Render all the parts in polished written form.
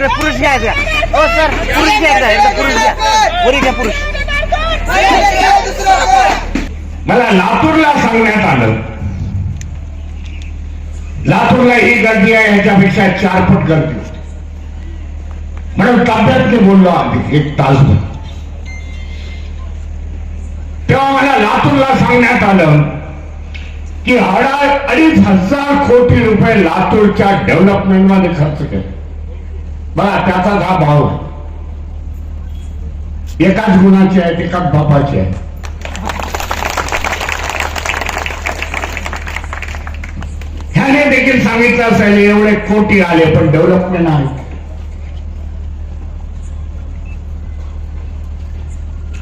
इकडे पुरुष घ्या द्या. हो सर पुरुष घ्या द्या. एकदा पुरुष घ्या. वरी घ्या पुरुष. मला लातूरला सांगण्यात आलं, लातूरला ही गर्दी आहे ह्याच्यापेक्षा 4 पट गर्दी होती. म्हणून ताब्यातले बोललो आधी 1 तासभर. तेव्हा मला लातूरला सांगण्यात आलं की 2,500 कोटी रुपये लातूरच्या डेव्हलपमेंट मध्ये खर्च केले. बघा त्याचा हा भाव आहे. एकाच गुणाची आहेत, एकाच बापाची आहे. ह्याने देखील सांगितलं असेल एवढे कोटी आले पण डेव्हलपमेंट आहे.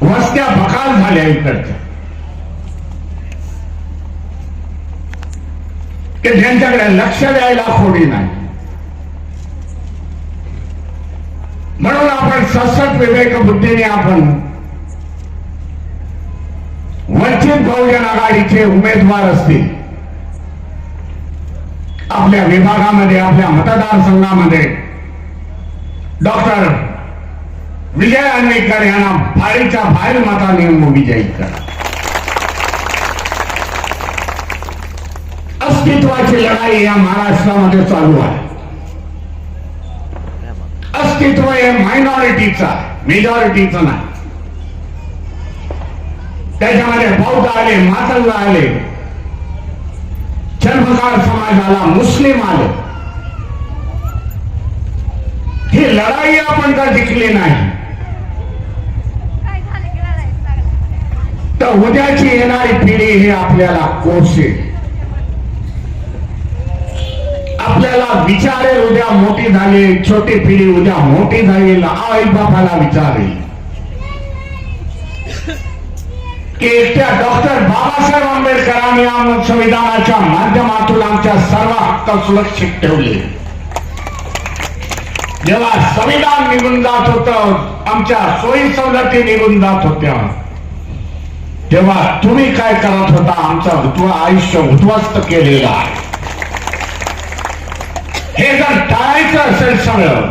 वस्त्या बकाल झाल्या इकडच्या, की ज्यांच्याकडे लक्ष द्यायला कोणी नाही. म्हणून आपण सशक्त विवेक बुद्धीने आपण वंचित बहुजन आघाडीचे उमेदवार असतील आपल्या विभागामध्ये, आपल्या मतदारसंघामध्ये डॉक्टर विजय आंबेडकर यांना भारीच्या बाहेर मताने विजयी करा. अस्तित्वाची लढाई या महाराष्ट्रामध्ये चालू आहे. अस्तित्व हे मायनॉरिटीचा, मेजॉरिटीचं नाही. त्याच्यामध्ये बौद्ध आले, मातंग आले, चर्मकार समाज आला, मुस्लिम आले. ही लढाई आपण जर जिंकली नाही तर उद्याची येणारी पिढी ही आपल्याला कोसेल. आपल्याला विचारेल, उद्या मोठी झाली छोटी पिढी, उद्या मोठी झाली आई बापाला विचारेल की एकट्या डॉक्टर बाबासाहेब आंबेडकरांनी संविधानाच्या माध्यमातून आमच्या सर्व हक्क सुरक्षित ठेवले. जेव्हा संविधान निघून जात होतं, आमच्या सोयी सवलती निघून जात होत्या, तेव्हा तुम्ही काय करत होता? आमचं आयुष्य उद्ध्वस्त केलेलं आहे. हे जर टाळायचं असेल सगळं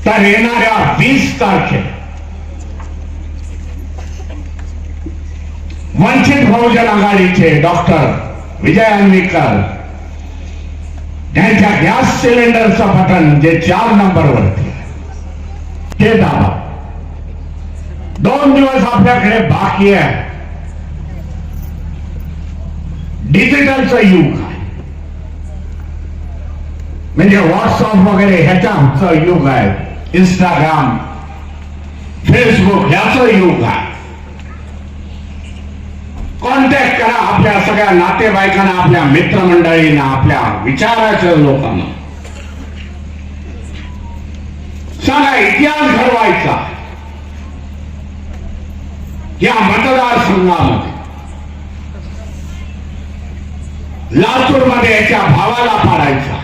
तर येणाऱ्या 20 तारखेला वंचित बहुजन आघाडीचे डॉक्टर विजय आंबेडकर त्यांच्या गॅस सिलेंडरचं बटन जे 4 नंबरवरती ते दाबा. 2 दिवस आपल्याकडे बाकी आहे. डिजिटलचं युग आहे, म्हणजे व्हॉट्सअप वगैरे ह्याचं युग आहे. इंस्टाग्राम, फेसबुक ह्याचं युग आहे. कॉन्टॅक्ट करा आपल्या सगळ्या नातेवाईकांना, आपल्या मित्रमंडळींना, आपल्या विचाराच्या लोकांना. सांगा इतिहास घडवायचा या मतदारसंघामध्ये. लातूरमध्ये याच्या भावाला पाडायचा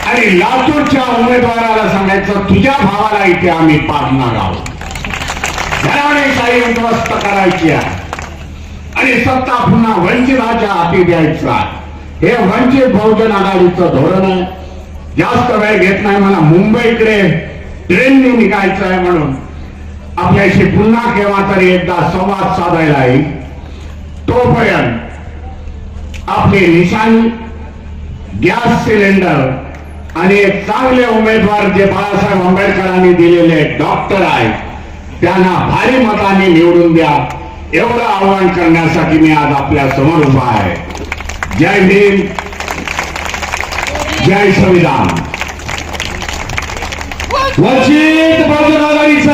आणि लातूरच्या उमेदवाराला सांगायचं तुझ्या भावाला इथे आम्ही पाडणार आहोत. घराणेशाही उद्ध्वस्त करायची आहे आणि सत्ता पुन्हा वंचिताच्या हाती द्यायचा. हे वंचित बहुजन आघाडीचं धोरण आहे. जास्त वेळ घेत नाही, मला मुंबईकडे ट्रेनने निघायचं आहे. म्हणून आपल्याशी पुन्हा केव्हा तरी एकदा संवाद साधायला येईल. तोपर्यंत आपली निशाणी गॅस सिलेंडर आणि एक चांगले उमेदवार जे बाळासाहेब आंबेडकरांनी दिलेले डॉक्टर आहेत त्यांना भारी मताने निवडून द्या, एवढं आवाहन करण्यासाठी मी आज आपल्या समोर उभा आहे. जय भीम, जय संविधान. वंचित बहुजन आघाडीचा